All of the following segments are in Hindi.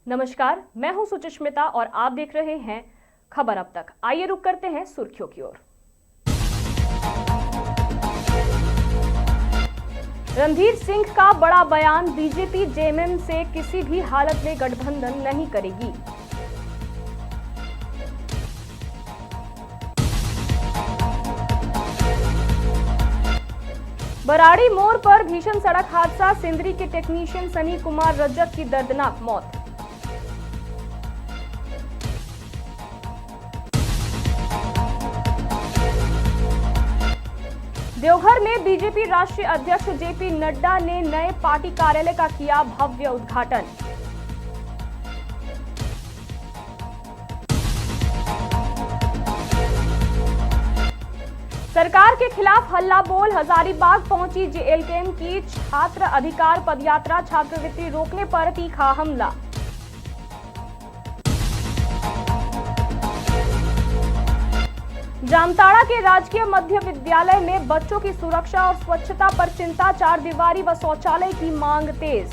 नमस्कार, मैं हूं सुचिस्मिता और आप देख रहे हैं खबर अब तक। आइए रुक करते हैं सुर्खियों की ओर। रणधीर सिंह का बड़ा बयान, बीजेपी जेएमएम से किसी भी हालत में गठबंधन नहीं करेगी। बराड़ी मोड़ पर भीषण सड़क हादसा, सिंदरी के टेक्नीशियन सनी कुमार रजक की दर्दनाक मौत। देवघर में बीजेपी राष्ट्रीय अध्यक्ष जेपी नड्डा ने नए पार्टी कार्यालय का किया भव्य उद्घाटन। सरकार के खिलाफ हल्ला बोल, हजारीबाग पहुंची जेएलकेएम की छात्र अधिकार पदयात्रा, छात्रवृत्ति रोकने पर तीखा हमला। जामताड़ा के राजकीय मध्य विद्यालय में बच्चों की सुरक्षा और स्वच्छता पर चिंता, चार दीवारी व शौचालय की मांग तेज।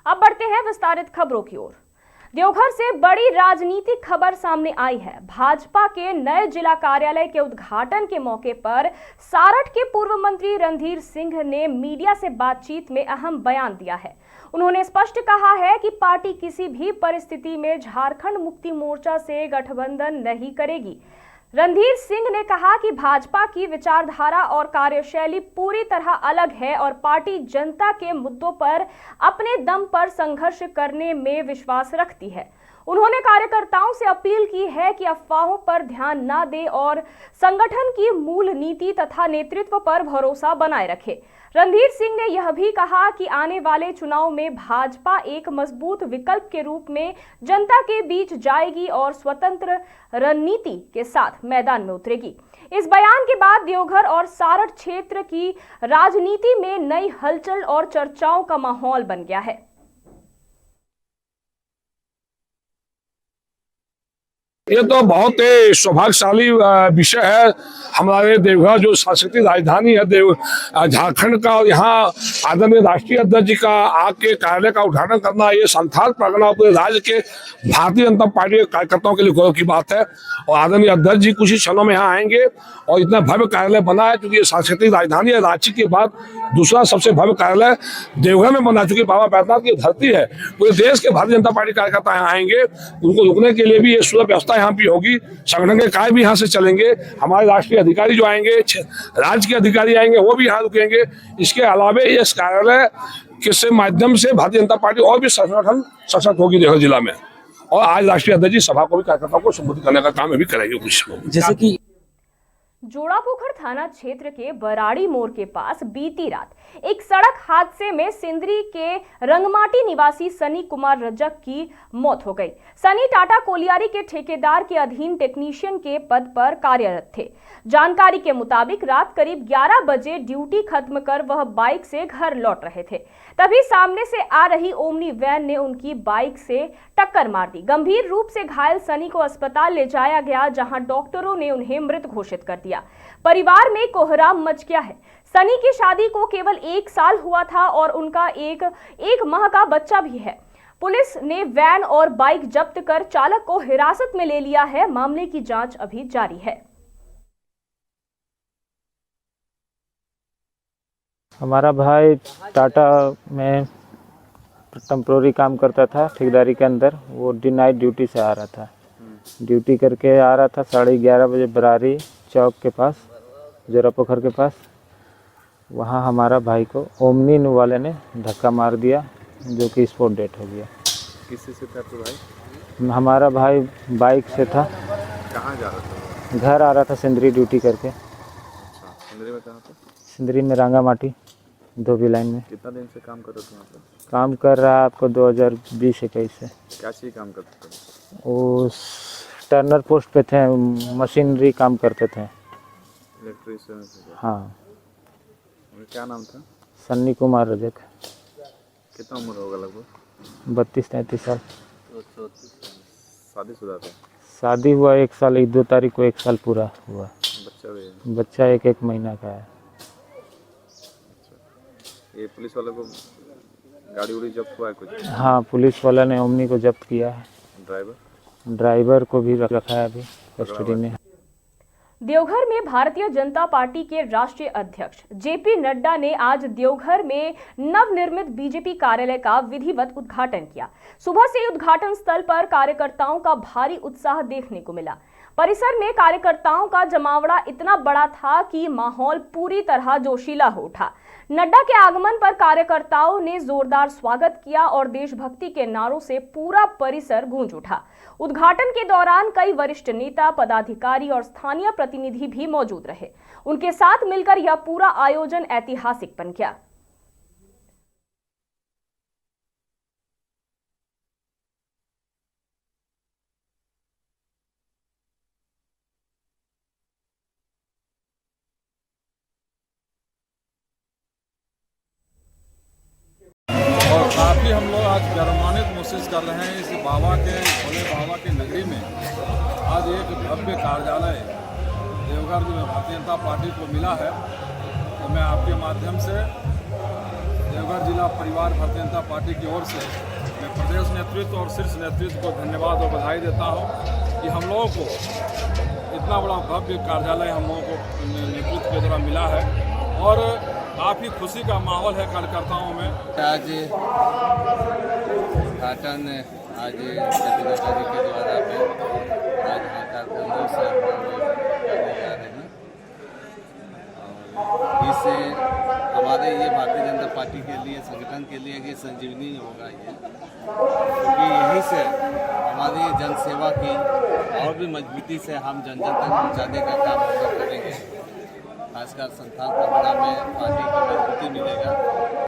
अब बढ़ते हैं विस्तारित खबरों की ओर। देवघर से बड़ी राजनीतिक खबर सामने आई है। भाजपा के नए जिला कार्यालय के उद्घाटन के मौके पर सारठ के पूर्व मंत्री रणधीर सिंह ने मीडिया से बातचीत में अहम बयान दिया है। उन्होंने स्पष्ट कहा है कि पार्टी किसी भी परिस्थिति में झारखंड मुक्ति मोर्चा से गठबंधन नहीं करेगी। रणधीर सिंह ने कहा कि भाजपा की विचारधारा और कार्यशैली पूरी तरह अलग है और पार्टी जनता के मुद्दों पर अपने दम पर संघर्ष करने में विश्वास रखती है। उन्होंने कार्यकर्ताओं से अपील की है कि अफवाहों पर ध्यान न दें और संगठन की मूल नीति तथा नेतृत्व पर भरोसा बनाए रखें। रणधीर सिंह ने यह भी कहा कि आने वाले चुनाव में भाजपा एक मजबूत विकल्प के रूप में जनता के बीच जाएगी और स्वतंत्र रणनीति के साथ मैदान में उतरेगी। इस बयान के बाद देवघर और सारठ क्षेत्र की राजनीति में नई हलचल और चर्चाओं का माहौल बन गया है। ये तो बहुत ही सौभाग्यशाली विषय है। हमारे देवघर जो सांस्कृतिक राजधानी है झारखंड का, और यहाँ आदरणीय राष्ट्रीय अध्यक्ष जी का आके कार्यालय का उद्घाटन करना, ये संथाल परगना पूरे राज्य के भारतीय जनता पार्टी के कार्यकर्ताओं के लिए गौरव की बात है। और आदरणीय अध्यक्ष जी कुछ ही क्षणों में यहाँ आएंगे और इतना भव्य कार्यालय बना है, क्योंकि ये सांस्कृतिक राजधानी है। रांची के बाद दूसरा सबसे भव्य कार्यालय देवघर में बना, चुकी बाबा बैद्यनाथ की धरती है। पूरे देश के भारतीय जनता पार्टी कार्यकर्ता यहाँ आएंगे, उनको रुकने के लिए भी ये सुलभ व्यवस्था यहाँ भी होगी। संगठन के कार्य भी यहाँ से चलेंगे। हमारे राष्ट्रीय अधिकारी जो आएंगे, राज्य के अधिकारी आएंगे, वो भी यहाँ रुकेंगे। इसके अलावा इस कार्यालय के माध्यम से भारतीय जनता पार्टी और भी संगठन सशक्त होगी देवघर जिला में। और आज राष्ट्रीय अध्यक्ष जी सभा को भी कार्यकर्ताओं को संबोधित करने का काम भी करेंगे कुछ, जैसे कि जोड़ापोखर थाना क्षेत्र के बराड़ी मोड़ के पास बीती रात एक सड़क हादसे में सिंदरी के रंगमाटी निवासी सनी कुमार रजक की मौत हो गई। सनी टाटा कोलियारी के ठेकेदार के अधीन टेक्नीशियन के पद पर कार्यरत थे। जानकारी के मुताबिक रात करीब 11 बजे ड्यूटी खत्म कर वह बाइक से घर लौट रहे थे, तभी सामने से आ रही ओमनी वैन ने उनकी बाइक से टक्कर मार दी। गंभीर रूप से घायल सनी को अस्पताल ले जाया गया, जहां डॉक्टरों ने उन्हें मृत घोषित कर दिया। परिवार में कोहराम मच गया है। सनी की शादी को केवल 1 साल हुआ था और उनका एक माह का बच्चा भी है। पुलिस ने वैन और बाइक जब्त कर चालक को हिरासत में ले लिया है। मामले की जांच अभी जारी है। हमारा भाई टाटा में टेम्प्रोरी काम करता था ठेकेदारी के अंदर। वो नाइट ड्यूटी से आ रहा था, ड्यूटी करके आ रहा था 11:30 बजे बरारी चौक के पास, जोड़ापोखर के पास। वहाँ हमारा भाई को ओमनी वाले ने धक्का मार दिया, जो कि स्पॉट डेथ हो गया। किसी से था तो भाई? हमारा भाई बाइक से था। कहाँ जा रहा था? घर आ रहा था सिंदरी ड्यूटी करके। अच्छा, सिंदरी में कहाँ पे? सिंदरी में रांगामाटी धोबी लाइन में। कितना दिन से काम कर रहे थे वहाँ पे? काम कर रहा है आपको 2020-21 से। क्या चीज़ काम करते थे? वो टर्नर पोस्ट पे थे, मशीनरी काम करते थे। इलेक्ट्रीशियन? हाँ। उनका क्या नाम था? सन्नी कुमार रजक। कितना उम्र होगा लगभग? 32-33 साल। शादीशुदा था? शादी हुआ 1 साल, 2 तारीख को 1 साल पूरा हुआ। बच्चा भी है? बच्चा 1 महीना का है। ये पुलिस वालों को गाड़ी उड़ी जब्त हुआ है कुछ? हाँ, पुलिस वाला ने ओमनी को जब्त किया है। ड्राइवर को भी रखा है अभी कस्टडी में। देवघर में भारतीय जनता पार्टी के राष्ट्रीय अध्यक्ष जेपी नड्डा ने आज देवघर में नवनिर्मित बीजेपी कार्यालय का विधिवत उद्घाटन किया। सुबह से उद्घाटन स्थल पर कार्यकर्ताओं का भारी उत्साह देखने को मिला। परिसर में कार्यकर्ताओं का जमावड़ा इतना बड़ा था कि माहौल पूरी तरह जोशीला हो उठा। नड्डा के आगमन पर कार्यकर्ताओं ने जोरदार स्वागत किया और देशभक्ति के नारों से पूरा परिसर गूंज उठा। उद्घाटन के दौरान कई वरिष्ठ नेता, पदाधिकारी और स्थानीय प्रतिनिधि भी मौजूद रहे। उनके साथ मिलकर यह पूरा आयोजन ऐतिहासिक बन गया। और काफ़ी हम लोग आज गर्मान्वित महसूस कर रहे हैं इस बाबा के भोले बाबा की नगरी में आज एक भव्य कार्यालय देवघर जो भारतीय जनता पार्टी को मिला है। तो मैं आपके माध्यम से देवघर जिला परिवार भारतीय जनता पार्टी की ओर से मैं प्रदेश नेतृत्व और शीर्ष नेतृत्व को धन्यवाद और बधाई देता हूँ कि हम लोगों को इतना बड़ा भव्य कार्यालय हम लोगों को नेतृत्व के द्वारा मिला है और काफ़ी खुशी का माहौल है कार्यकर्ताओं में। आज उद्घाटन आज जेपी नड्डा जी के द्वारा आज कार्यक्रमों से करने जा रहे हैं और इससे हमारे ये भारतीय जनता पार्टी के लिए, संगठन के लिए ये संजीवनी होगा ये, क्योंकि यहीं से हमारी जन सेवा की और भी मजबूती से हम जन जन तक पहुँचाने का काम हम लोग करेंगे। खासकर संथाल परगना में पार्टी की मजबूती मिलेगा।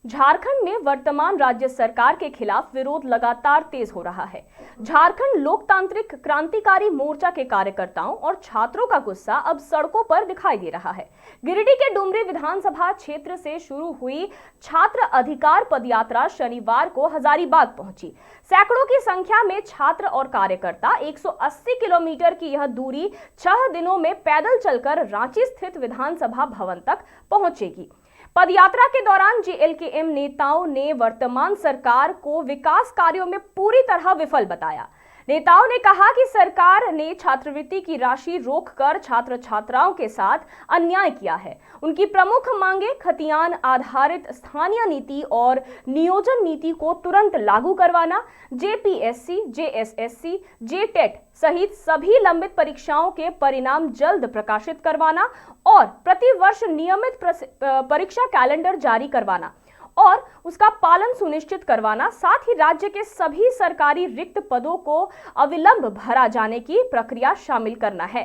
झारखंड में वर्तमान राज्य सरकार के खिलाफ विरोध लगातार तेज हो रहा है। झारखंड लोकतांत्रिक क्रांतिकारी मोर्चा के कार्यकर्ताओं और छात्रों का गुस्सा अब सड़कों पर दिखाई दे रहा है। गिरिडीह के डुमरी विधानसभा क्षेत्र से शुरू हुई छात्र अधिकार पदयात्रा शनिवार को हजारीबाग पहुंची। सैकड़ों की संख्या में छात्र और कार्यकर्ता 180 किलोमीटर की यह दूरी 6 दिनों में पैदल चलकर रांची स्थित विधानसभा भवन तक पहुंचेगी। पदयात्रा के दौरान जेएलकेएम नेताओं ने वर्तमान सरकार को विकास कार्यों में पूरी तरह विफल बताया। नेताओं ने कहा कि सरकार ने छात्रवृत्ति की राशि रोककर छात्र छात्राओं के साथ अन्याय किया है। उनकी प्रमुख मांगे खतियान आधारित स्थानीय नीति और नियोजन नीति को तुरंत लागू करवाना, जेपीएससी, जेएसएससी, जेटेट सहित सभी लंबित परीक्षाओं के परिणाम जल्द प्रकाशित करवाना और प्रतिवर्ष नियमित परीक्षा कैलेंडर जारी करवाना और उसका पालन सुनिश्चित करवाना, साथ ही राज्य के सभी सरकारी रिक्त पदों को अविलंब भरा जाने की प्रक्रिया शामिल करना है।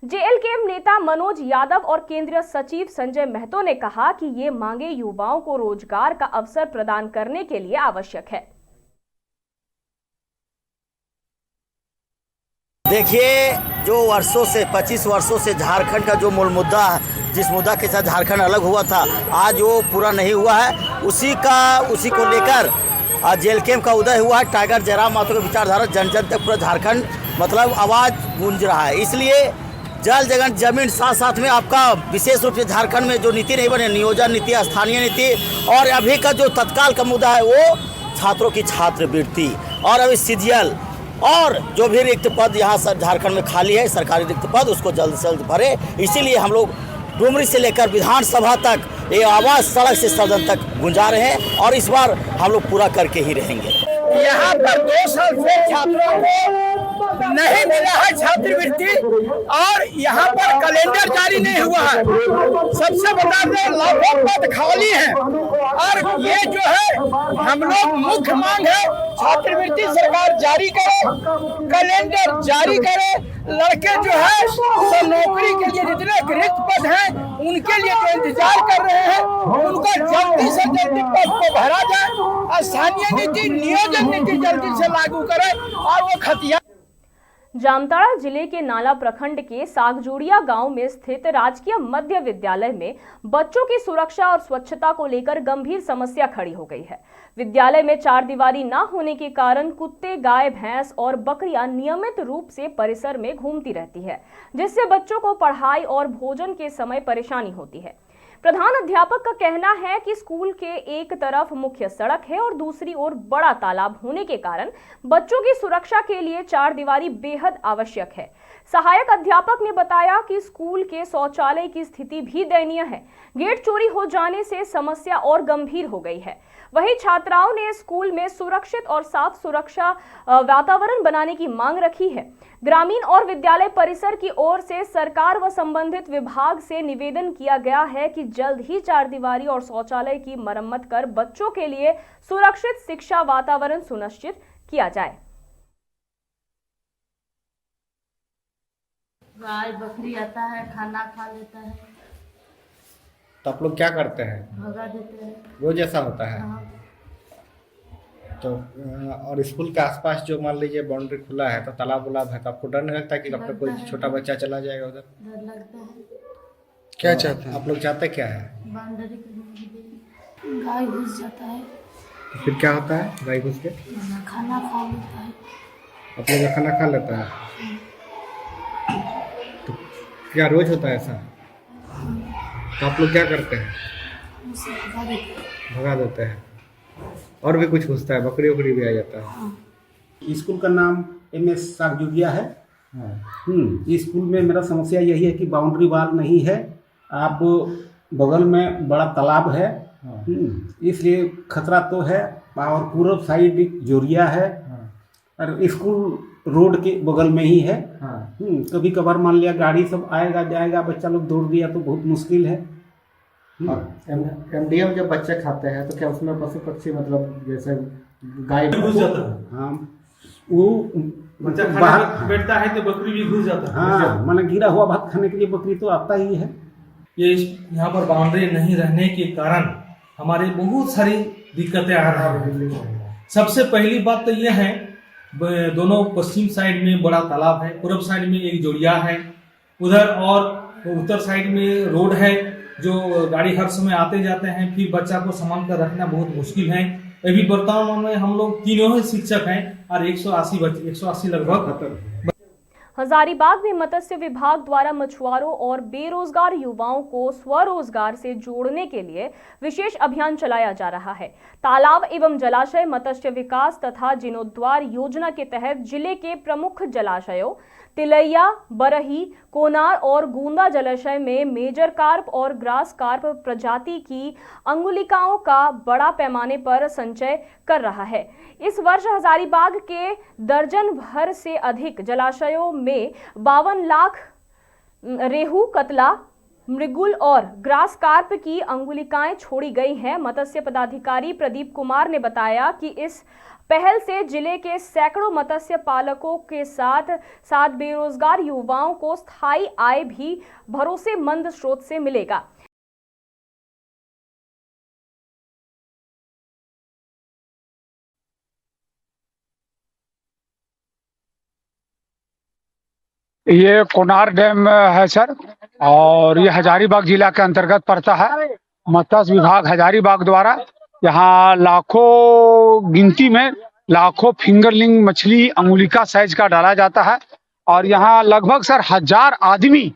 जेएलकेएम नेता मनोज यादव और केंद्रीय सचिव संजय महतो ने कहा कि ये मांगे युवाओं को रोजगार का अवसर प्रदान करने के लिए आवश्यक है। देखिए, जो वर्षों से 25 वर्षों से झारखंड का जो मूल मुद्दा है, जिस मुद्दा के साथ झारखंड अलग हुआ था, आज वो पूरा नहीं हुआ है। उसी को लेकर जेएलकेएम का उदय हुआ है। टाइगर जयराम महतो की विचारधारा जन जन तक पूरा झारखंड मतलब आवाज़ गूंज रहा है। इसलिए जल जगन जमीन साथ साथ में आपका विशेष रूप से झारखंड में जो नीति नहीं बने, नियोजन नीति, स्थानीय नीति और अभी का जो तत्काल का मुद्दा है वो छात्रों की छात्रवृत्ति और अभी सीजीएल और जो भी रिक्त पद यहाँ झारखंड में खाली है, सरकारी रिक्त पद, उसको जल्द से जल्द भरे। इसीलिए हम लोग डुमरी से लेकर विधानसभा तक ये आवाज़ सड़क से सदन तक गुंजा रहे हैं और इस बार हम लोग पूरा करके ही रहेंगे। यहाँ पर 2 साल से छात्रों को नहीं मिला है छात्रवृत्ति और यहाँ पर कैलेंडर जारी नहीं हुआ है। सबसे बता दें, लाखों पद खाली हैं और ये जो है हम लोग मुख्य मांग है छात्रवृत्ति सरकार जारी करे, कैलेंडर जारी करे। लड़के जो है तो नौकरी के लिए जितने रिक्त पद हैं उनके लिए जो इंतजार कर रहे हैं उनको जल्दी से जल्दी पद को भरा जाए। स्थानीय नीति, नियोजन नीति जल्दी से लागू करे और वो खतिया। जामताड़ा जिले के नाला प्रखंड के सागजोड़िया गांव में स्थित राजकीय मध्य विद्यालय में बच्चों की सुरक्षा और स्वच्छता को लेकर गंभीर समस्या खड़ी हो गई है। विद्यालय में 4 दीवारी न होने के कारण कुत्ते, गाय, भैंस और बकरियां नियमित रूप से परिसर में घूमती रहती है, जिससे बच्चों को पढ़ाई और भोजन के समय परेशानी होती है। प्रधान अध्यापक का कहना है कि स्कूल के एक तरफ मुख्य सड़क है और दूसरी ओर बड़ा तालाब होने के कारण बच्चों की सुरक्षा के लिए चार दीवारी बेहद आवश्यक है। सहायक अध्यापक ने बताया कि स्कूल के शौचालय की स्थिति भी दयनीय है। गेट चोरी हो जाने से समस्या और गंभीर हो गई है। वहीं छात्राओं ने स्कूल में सुरक्षित और साफ सुरक्षा वातावरण बनाने की मांग रखी है। ग्रामीण और विद्यालय परिसर की ओर से सरकार व संबंधित विभाग से निवेदन किया गया है कि जल्द ही चार दीवारी और शौचालय की मरम्मत कर बच्चों के लिए सुरक्षित शिक्षा वातावरण सुनिश्चित किया जाए। गाय बकरी आता है, खाना खा लेता है, तो आप लोग क्या करते हैं? भगा देते हैं। रोज ऐसा होता है? हाँ। तो और स्कूल के आसपास जो मान लीजिए बाउंड्री खुला है तो तालाब उलाब है, तो आपको डर नहीं लगता कि कब तक कोई छोटा बच्चा चला जाएगा उधर? डर लगता है। क्या चाहते हैं आप लोग? चाहते क्या है? बाउंड्री करने के लिए गाय घुस जाता है। तो फिर क्या होता है गाय घुस के? खाना खा लेता है। आप लोग खाना खा लेता है? तो क्या रोज होता है ऐसा? तो आप लोग क्या करते हैं? उसे भगा देते हैं। भगा देते हैं। और भी कुछ घुसता है? बकरी वकरी भी आ जाता है? स्कूल का नाम MS सागजुगिया है। इस स्कूल में मेरा समस्या यही है कि बाउंड्री वाल नहीं है। आप बगल में बड़ा तालाब है, इसलिए खतरा तो है। और पूर्व साइड जोरिया है और स्कूल रोड के बगल में ही है। कभी कभार मान लिया गाड़ी सब आएगा जाएगा, बच्चा लोग दौड़ दिया तो बहुत मुश्किल है। MDM जब बच्चे खाते हैं तो क्या उसमें पशु पक्षी मतलब जैसे गाय घुस जाता है? हाँ, वो बच्चा बैठता है तो बकरी भी घुस जाता है। हाँ, माने गिरा हुआ भात खाने के लिए बकरी तो आता ही है। ये यहाँ पर बाउंड्री नहीं रहने के कारण हमारे बहुत सारी दिक्कतें आ रही हैं। सबसे पहली बात तो यह है, दोनों पश्चिम साइड में बड़ा तालाब है, पूर्व साइड में एक जोड़िया है, उधर और उत्तर साइड में रोड है जो गाड़ी हर समय आते जाते हैं। फिर बच्चा को संभाल कर रखना बहुत मुश्किल है। अभी वर्तमान में हम लोग तीनों ही शिक्षक हैं और 180 लगभग। हजारीबाग में मत्स्य विभाग द्वारा मछुआरों और बेरोजगार युवाओं को स्वरोजगार से जोड़ने के लिए विशेष अभियान चलाया जा रहा है। तालाब एवं जलाशय मत्स्य विकास तथा जीर्णोद्धार योजना के तहत जिले के प्रमुख जलाशयों तिलैया, बरही, कोनार और गूंदा जलाशय में मेजर कार्प और ग्रास कार्प प्रजाति की अंगुलिकाओं का बड़ा पैमाने पर संचय कर रहा है। इस वर्ष हजारीबाग के दर्जन भर से अधिक जलाशयों में 52 लाख रेहू, कतला, मृगुल और ग्रास कार्प की अंगुलिकाएं छोड़ी गई हैं। मत्स्य पदाधिकारी प्रदीप कुमार ने बताया कि इस पहल से जिले के सैकड़ों मत्स्य पालकों के साथ साथ बेरोजगार युवाओं को स्थायी आय भी भरोसेमंद स्रोत से मिलेगा। ये कोनार डैम है सर, और ये हजारीबाग जिला के अंतर्गत पड़ता है। मत्स्य विभाग हजारीबाग द्वारा यहाँ लाखों गिनती में लाखों फिंगरलिंग मछली अंगुलिका साइज का डाला जाता है। और यहाँ लगभग सर 1000 आदमी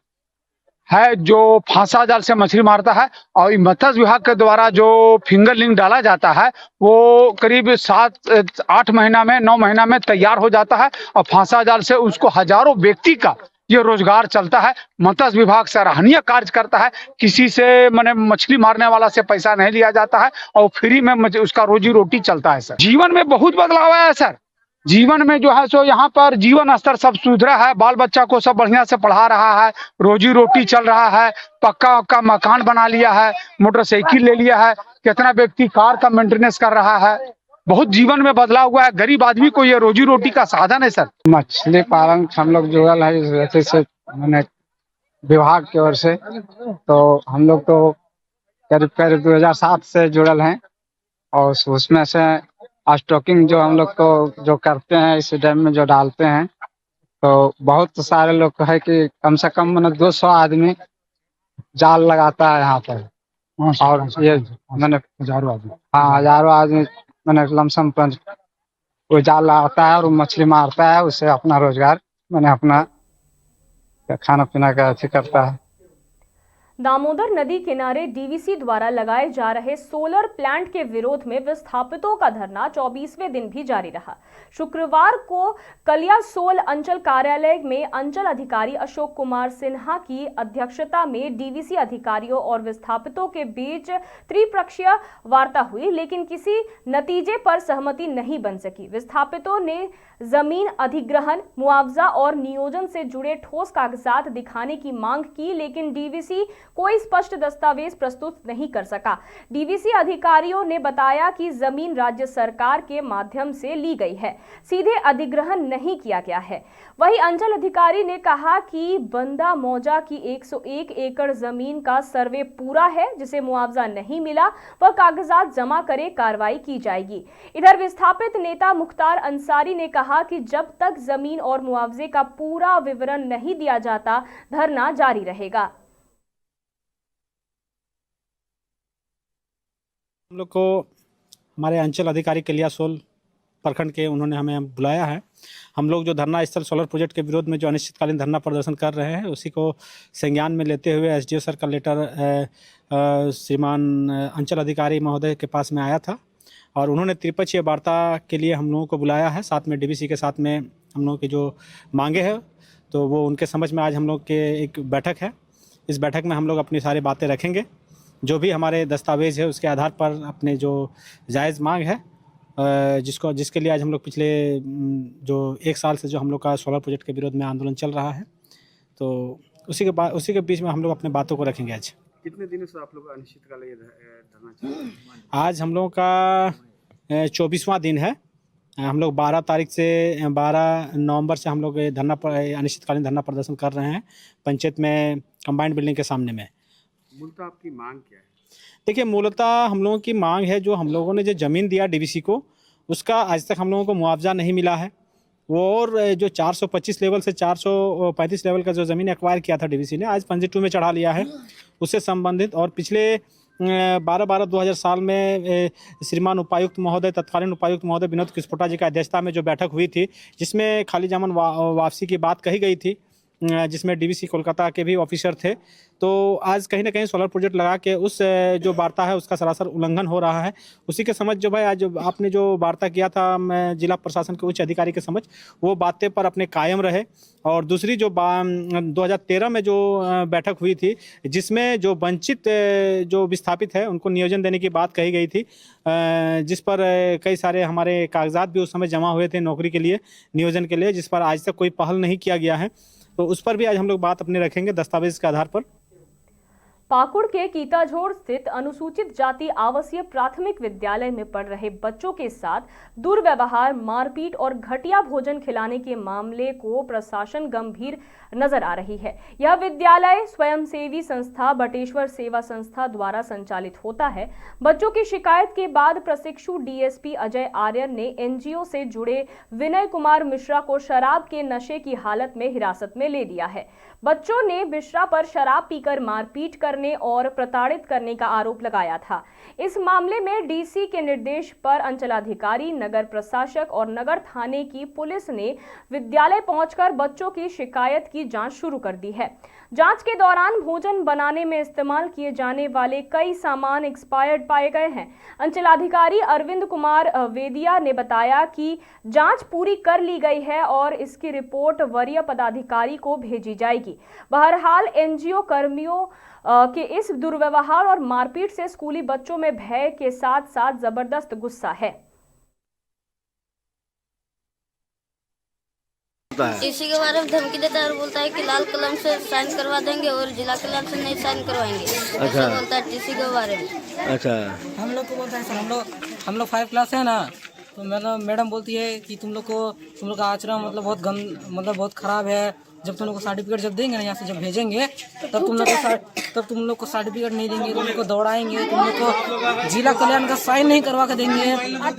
है जो फांसा जाल से मछली मारता है। और मत्स्य विभाग के द्वारा जो फिंगरलिंग डाला जाता है वो करीब 7-8 महीना में 9 महीना में तैयार हो जाता है। और फांसा जाल से उसको हजारों व्यक्ति का ये रोजगार चलता है। मत्स्य विभाग सराहनीय कार्य करता है। किसी से माने मछली मारने वाला से पैसा नहीं लिया जाता है और फ्री में उसका रोजी रोटी चलता है सर। जीवन में बहुत बदलाव आया है सर। जीवन में जो है सो यहाँ पर जीवन स्तर सब सुधरा है। बाल बच्चा को सब बढ़िया से पढ़ा रहा है, रोजी रोटी चल रहा है, पक्का मकान बना लिया है, मोटरसाइकिल ले लिया है, कितना व्यक्ति कार का मेंटेनेंस कर रहा है। बहुत जीवन में बदलाव हुआ है। गरीब आदमी को ये रोजी रोटी का साधन है सर। मछली पालन हम लोग जुड़ल है जैसे मैंने विभाग की ओर से, तो हम लोग तो करीब 2007 से जुड़ल हैं। और उसमें से स्टॉकिंग जो हम लोग तो जो करते हैं इस डैम में जो डालते हैं, तो बहुत सारे लोग है कि कम से कम मैंने 200 आदमी जाल लगाता है यहाँ पर। और ये मैंने हजारों आदमी मैंने लमसम पर वो जाल लगाता है और मछली मारता है, उससे अपना रोजगार मैंने अपना खाना पीना का अच्छी करता है। दामोदर नदी किनारे डीवीसी द्वारा लगाए जा रहे सोलर प्लांट के विरोध में विस्थापितों का धरना 24वें दिन भी जारी रहा। शुक्रवार को कलियासोल अंचल कार्यालय में अंचल अधिकारी अशोक कुमार सिन्हा की अध्यक्षता में डीवीसी अधिकारियों और विस्थापितों के बीच त्रिपक्षीय वार्ता हुई, लेकिन किसी नतीजे पर सहमति नहीं बन सकी। विस्थापितों ने जमीन अधिग्रहण, मुआवजा और नियोजन से जुड़े ठोस कागजात दिखाने की मांग की, लेकिन डीवीसी कोई स्पष्ट दस्तावेज प्रस्तुत नहीं कर सका। डीवीसी अधिकारियों ने बताया कि जमीन राज्य सरकार के माध्यम से ली गई है, सीधे अधिग्रहण नहीं किया गया है। वहीं अंचल अधिकारी ने कहा कि बंदा मौजा की 101 एकड़ जमीन का सर्वे पूरा है, जिसे मुआवजा नहीं मिला, वह कागजात जमा करे कार्रवाई की जाएगी। इधर विस्थापित नेता मुख्तार अंसारी ने कहा कि जब तक जमीन और मुआवजे का पूरा विवरण नहीं दिया जाता, धरना जारी रहेगा। हम लोग को हमारे अंचल अधिकारी कलियासोल प्रखंड के उन्होंने हमें बुलाया है। हम लोग जो धरना स्थल सोलर प्रोजेक्ट के विरोध में जो अनिश्चितकालीन धरना प्रदर्शन कर रहे हैं, उसी को संज्ञान में लेते हुए एसडीओ सर का लेटर श्रीमान अंचल अधिकारी महोदय के पास में आया था और उन्होंने त्रिपक्षीय वार्ता के लिए हम लोगों को बुलाया है। साथ में डीवीसी के साथ में हम लोगों की जो मांगे हैं, तो वो उनके समझ में आज हम लोग के एक बैठक है। इस बैठक में हम लोग अपनी सारी बातें रखेंगे, जो भी हमारे दस्तावेज है उसके आधार पर अपने जो जायज़ मांग है, जिसके लिए आज हम लोग पिछले जो 1 साल से जो हम लोग का सोलर प्रोजेक्ट के विरोध में आंदोलन चल रहा है, तो उसी के बीच में हम लोग अपने बातों को रखेंगे। आज कितने दिनों से आप लोग अनिश्चितकालीन धरना चल रहा है? आज हम लोग का 24वां दिन है। हम लोग 12 नवंबर से हम लोग अनिश्चितकालीन धरना प्रदर्शन कर रहे हैं पंचायत में कंबाइंड बिल्डिंग के सामने में। मूलतः आपकी मांग क्या है? देखिए, मूलतः हम लोगों की मांग है, जो हम लोगों ने जो ज़मीन दिया डीवीसी को, उसका आज तक हम लोगों को मुआवजा नहीं मिला है। वो और जो 425 लेवल से 435 लेवल का जो ज़मीन एक्वायर किया था डीवीसी ने, आज 52 में चढ़ा लिया है। उससे संबंधित और पिछले 12/12/2000 साल में श्रीमान उपायुक्त महोदय, तत्कालीन उपायुक्त महोदय विनोद किस्पोटा जी की अध्यक्षता में जो बैठक हुई थी, जिसमें खाली जामन वापसी की बात कही गई थी, जिसमें डीवीसी कोलकाता के भी ऑफिसर थे। तो आज कहीं ना कहीं सोलर प्रोजेक्ट लगा के उस जो वार्ता है उसका सरासर उल्लंघन हो रहा है। उसी के समझ जो भाई आज आपने जो वार्ता किया था जिला प्रशासन के उच्च अधिकारी के समझ, वो बातें पर अपने कायम रहे। और दूसरी जो 2013 में जो बैठक हुई थी, जिसमें जो वंचित जो विस्थापित है उनको नियोजन देने की बात कही गई थी, जिस पर कई सारे हमारे कागजात भी उस समय जमा हुए थे नौकरी के लिए, नियोजन के लिए, जिस पर आज तक कोई पहल नहीं किया गया है। तो उस पर भी आज हम लोग बात अपने रखेंगे दस्तावेज के आधार पर। पाकुड़ के कीताझोड़ स्थित अनुसूचित जाति आवासीय प्राथमिक विद्यालय में पढ़ रहे बच्चों के साथ दुर्व्यवहार, मारपीट और घटिया भोजन खिलाने के मामले को प्रशासन गंभीर नजर आ रही है। यह विद्यालय स्वयंसेवी संस्था बटेश्वर सेवा संस्था द्वारा संचालित होता है। बच्चों की शिकायत के बाद प्रशिक्षु डीएसपी अजय आर्यन ने एनजीओ से जुड़े विनय कुमार मिश्रा को शराब के नशे की हालत में हिरासत में ले लिया है। बच्चों ने मिश्रा पर शराब पीकर मारपीट करने और प्रताड़ित करने का आरोप लगाया था। इस मामले में डीसी के निर्देश पर अंचलाधिकारी, नगर प्रशासक और नगर थाने की पुलिस ने विद्यालय पहुंचकर बच्चों की शिकायत की जांच शुरू कर दी है। जांच के दौरान भोजन बनाने में इस्तेमाल किए जाने वाले कई सामान एक्सपायर्ड पाए गए हैं। अंचलाधिकारी अरविंद कुमार वेदिया ने बताया कि जांच पूरी कर ली गई है और इसकी रिपोर्ट वरीय पदाधिकारी को भेजी जाएगी। बहरहाल एनजीओ कर्मियों के इस दुर्व्यवहार और मारपीट से स्कूली बच्चों में भय के साथ साथ जबरदस्त गुस्सा है। टीसी के बारे में धमकी देता है और बोलता है कि लाल कलम से साइन करवा देंगे और जिला कलम से नहीं साइन करवाएंगे। ऐसा बोलता है टीसी के बारे में। अच्छा, हम लोग को बोलता है सर, हम लोग 5 क्लास है ना, तो मैडम बोलती है कि तुम लोग का आचरण मतलब बहुत खराब है। जब तुम लोग को सर्टिफिकेट जब देंगे ना, यहाँ से जब भेजेंगे, तब तुम लोग को सर्टिफिकेट नहीं देंगे, तुम लोग को दौड़ाएंगे, तुम लोग को जिला कल्याण का साइन नहीं करवा के देंगे,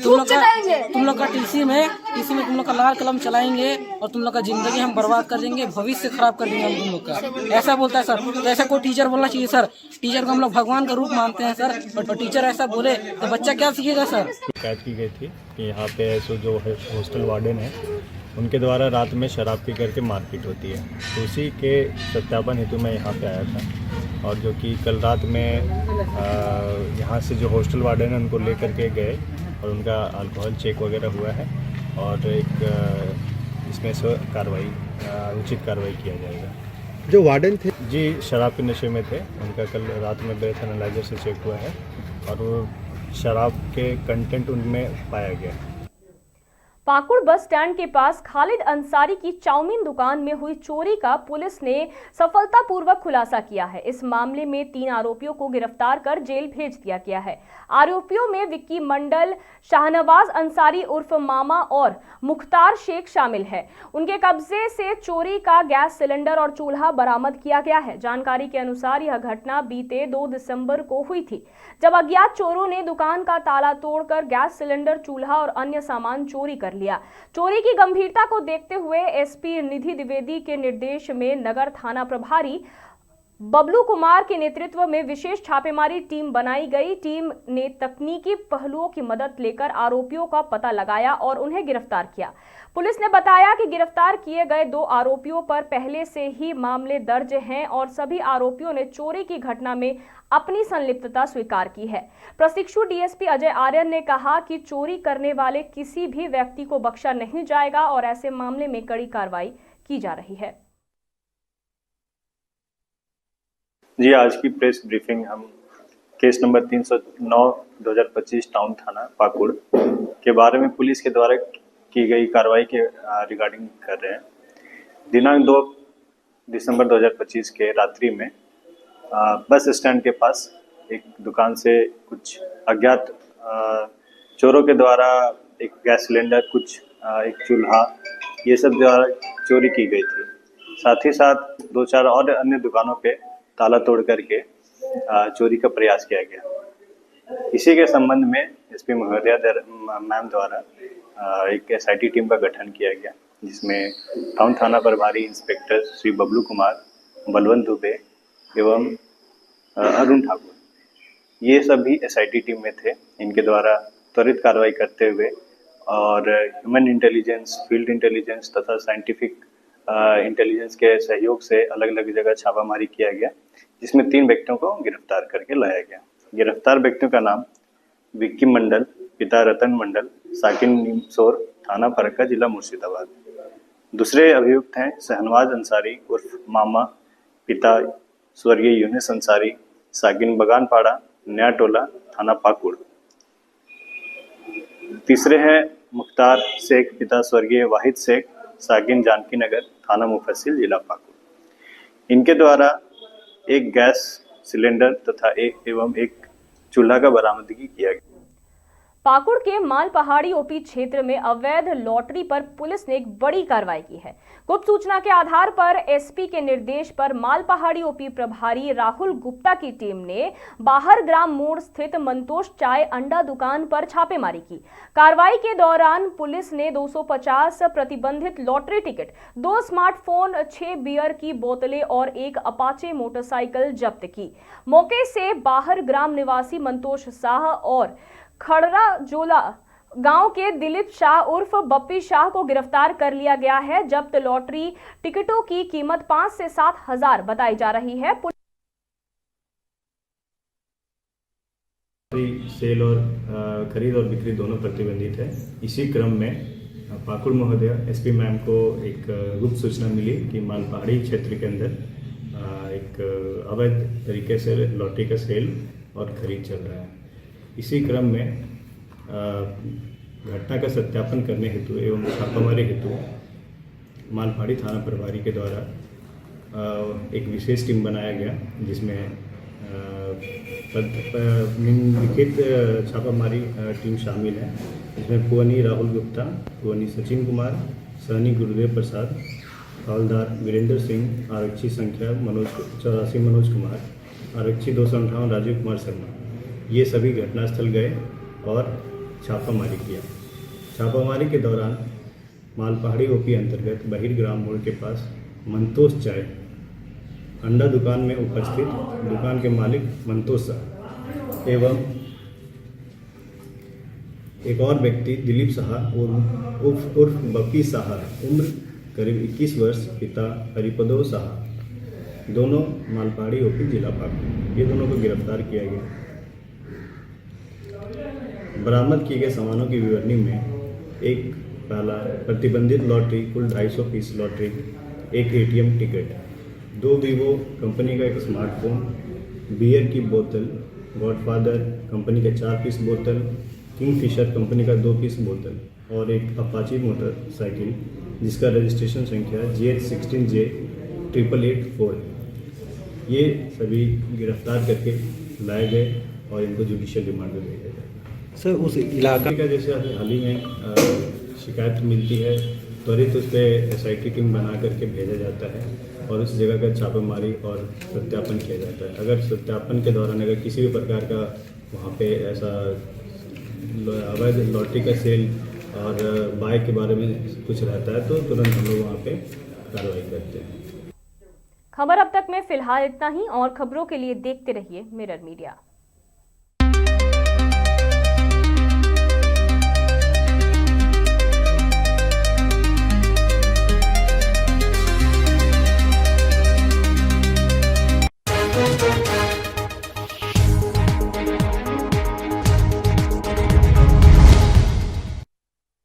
तुम लोग का टीसी में तुम लोग का लाल कलम चलाएंगे और तुम लोग का जिंदगी हम बर्बाद कर देंगे, भविष्य खराब कर देंगे हम तुम लोग का। ऐसा बोलता है सर। तो ऐसा कोई टीचर बोलना चाहिए सर। टीचर को हम लोग भगवान का रूप मानते हैं सर, और टीचर ऐसा बोले तो बच्चा क्या सीखेगा सर। शिकायत की गई थी कि यहाँ पे जो हॉस्टल वार्डन है, उनके द्वारा रात में शराब पी करके मारपीट होती है। तो उसी के सत्यापन हेतु मैं यहाँ पे आया था। और जो कि कल रात में यहाँ से जो हॉस्टल वार्डन है उनको ले करके गए और उनका अल्कोहल चेक वगैरह हुआ है और एक इसमें से उचित कार्रवाई किया जाएगा। जो वार्डन थे जी शराब के नशे में थे, उनका कल रात में ब्रेथ एनालाइजर से चेक हुआ है और वो शराब के कंटेंट उनमें पाया गया। पाकुड़ बस स्टैंड के पास खालिद अंसारी की चाउमीन दुकान में हुई चोरी का पुलिस ने सफलतापूर्वक खुलासा किया है। इस मामले में 3 आरोपियों को गिरफ्तार कर जेल भेज दिया गया है। आरोपियों में विक्की मंडल, शाहनवाज अंसारी उर्फ मामा और मुख्तार शेख शामिल है। उनके कब्जे से चोरी का गैस सिलेंडर और चूल्हा बरामद किया गया है। जानकारी के अनुसार यह घटना बीते 2 दिसंबर को हुई थी, जब अज्ञात चोरों ने दुकान का ताला तोड़कर गैस सिलेंडर, चूल्हा और अन्य सामान चोरी कर लिया। चोरी की गंभीरता को देखते हुए एसपी निधि द्विवेदी के निर्देश में नगर थाना प्रभारी बबलू कुमार के नेतृत्व में विशेष छापेमारी टीम बनाई गई। टीम ने तकनीकी पहलुओं की मदद लेकर आरोपियों का पता लगाया और उन्हें गिरफ्तार किया। पुलिस ने बताया कि गिरफ्तार किए गए 2 आरोपियों पर पहले से ही मामले दर्ज हैं और सभी आरोपियों ने चोरी की घटना में अपनी संलिप्तता स्वीकार की है। प्रशिक्षु डीएसपी अजय आर्यन ने कहा कि चोरी करने वाले किसी भी व्यक्ति को बख्शा नहीं जाएगा और ऐसे मामले में कड़ी कार्रवाई की जा रही है। जी आज की प्रेस ब्रीफिंग हम केस नंबर 309/2025 टाउन थाना पाकुड़ के बारे में पुलिस के द्वारा की गई कार्रवाई के रिगार्डिंग कर रहे हैं। दिनांक 2 दिसंबर 2025 के रात्रि में बस स्टैंड के पास एक दुकान से कुछ अज्ञात चोरों के द्वारा एक गैस सिलेंडर, एक चूल्हा, ये सब द्वारा चोरी की गई थी। साथ ही साथ 2-4 और अन्य दुकानों पे ताला तोड़ करके चोरी का प्रयास किया गया। इसी के संबंध में एसपी महोदया मैम द्वारा एक एसआईटी टीम का गठन किया गया, जिसमें टाउन थाना प्रभारी इंस्पेक्टर श्री बबलू कुमार, बलवंत दुबे एवं अरुण ठाकुर, ये सभी एसआईटी टीम में थे। इनके द्वारा त्वरित कार्रवाई करते हुए और ह्यूमन इंटेलिजेंस, फील्ड इंटेलिजेंस तथा साइंटिफिक इंटेलिजेंस के सहयोग से अलग अलग जगह छापामारी किया गया, जिसमें 3 व्यक्तियों को गिरफ्तार करके लाया गया। गिरफ्तार व्यक्तियों का नाम विक्की मंडल, पिता रतन मंडल, साकिन निमसोर, थाना फरक्का, जिला मुर्शिदाबाद। दूसरे अभियुक्त हैं शहनवाज अंसारी उर्फ मामा, पिता स्वर्गीय यूनिस अंसारी, साकिन बगानपाड़ा, नया टोला, थाना पाकुड़। तीसरे हैं मुख्तार शेख, पिता स्वर्गीय वाहिद शेख, साकिन जानकी नगर, थाना मुफस्सिल, जिला पाकुड़। इनके द्वारा एक गैस सिलेंडर तथा एक चूल्हा का बरामदगी किया गया। पाकुड़ के माल पहाड़ी ओपी क्षेत्र में अवैध लॉटरी पर पुलिस ने एक बड़ी कार्रवाई की है। गुप्त सूचना के आधार पर एसपी के निर्देश पर माल पहाड़ी ओपी प्रभारी राहुल गुप्ता की टीम ने बाहर ग्राम मोड़ स्थित मंतोष चाय अंडा दुकान पर छापेमारी की। कार्रवाई के दौरान पुलिस ने 250 प्रतिबंधित लॉटरी टिकट, 2 स्मार्टफोन, 6 बियर की बोतलें और एक अपाचे मोटरसाइकिल जब्त की। मौके से बाहर ग्राम निवासी मंतोष शाह और खड़रा जोला गांव के दिलीप शाह उर्फ बप्पी शाह को गिरफ्तार कर लिया गया है। जब्त लॉटरी टिकटों की कीमत 5 से 7 हजार बताई जा रही है। सेल और खरीद और बिक्री दोनों प्रतिबंधित है। इसी क्रम में पाकुड़ महोदया एसपी मैम को एक गुप्त सूचना मिली कि माल पहाड़ी क्षेत्र के अंदर एक अवैध तरीके से लॉटरी का सेल और खरीद चल रहा है। इसी क्रम में घटना का सत्यापन करने हेतु एवं छापामारी हेतु मालपहाड़ी थाना प्रभारी के द्वारा एक विशेष टीम बनाया गया, जिसमें निम्नलिखित छापामारी टीम शामिल है। इसमें कुवनी राहुल गुप्ता, कुवनी सचिन कुमार, सहनी गुरुदेव प्रसाद, हवलदार वीरेंद्र सिंह, आरक्षी संख्या 84 मनोज कुमार, आरक्षी 258 राजीव कुमार शर्मा, ये सभी घटनास्थल गए और छापामारी किया। छापामारी के दौरान मालपहाड़ी ओपी अंतर्गत बहिर्ग्राम मोड़ के पास मंतोष चाय अंडा दुकान में उपस्थित दुकान के मालिक मंतोष शाह एवं एक और व्यक्ति दिलीप शाह उर्फ बप्पी शाह, उम्र करीब 21 वर्ष, पिता हरिपदो शाह, दोनों मालपहाड़ी ओपी जिला पाकुड़, ये दोनों को गिरफ्तार किया गया। बरामद किए गए सामानों की विवरणी में एक पहला प्रतिबंधित लॉटरी कुल 250 पीस लॉटरी, एक ATM टिकट, 2 वीवो कंपनी का एक स्मार्टफोन, बियर की बोतल, गॉडफादर कंपनी का 4 पीस बोतल, किंगफिशर कंपनी का 2 पीस बोतल और एक अपाची मोटरसाइकिल जिसका रजिस्ट्रेशन संख्या GH16J 8884 है। ये सभी गिरफ्तार करके लाए गए और इनको जुडिशियल रिमांड में भेजा गया। सर उस इलाके का जैसे हाल ही में शिकायत मिलती है, त्वरित उस पर SIT टीम बना करके भेजा जाता है और उस जगह का छापेमारी और सत्यापन किया जाता है। अगर सत्यापन के दौरान अगर किसी भी प्रकार का वहाँ पे ऐसा अवैध लॉटरी का सेल और बाय के बारे में कुछ रहता है तो तुरंत हम लोग वहाँ पे कार्रवाई करते हैं। खबर अब तक में फिलहाल इतना ही और खबरों के लिए देखते रहिए मिरर मीडिया।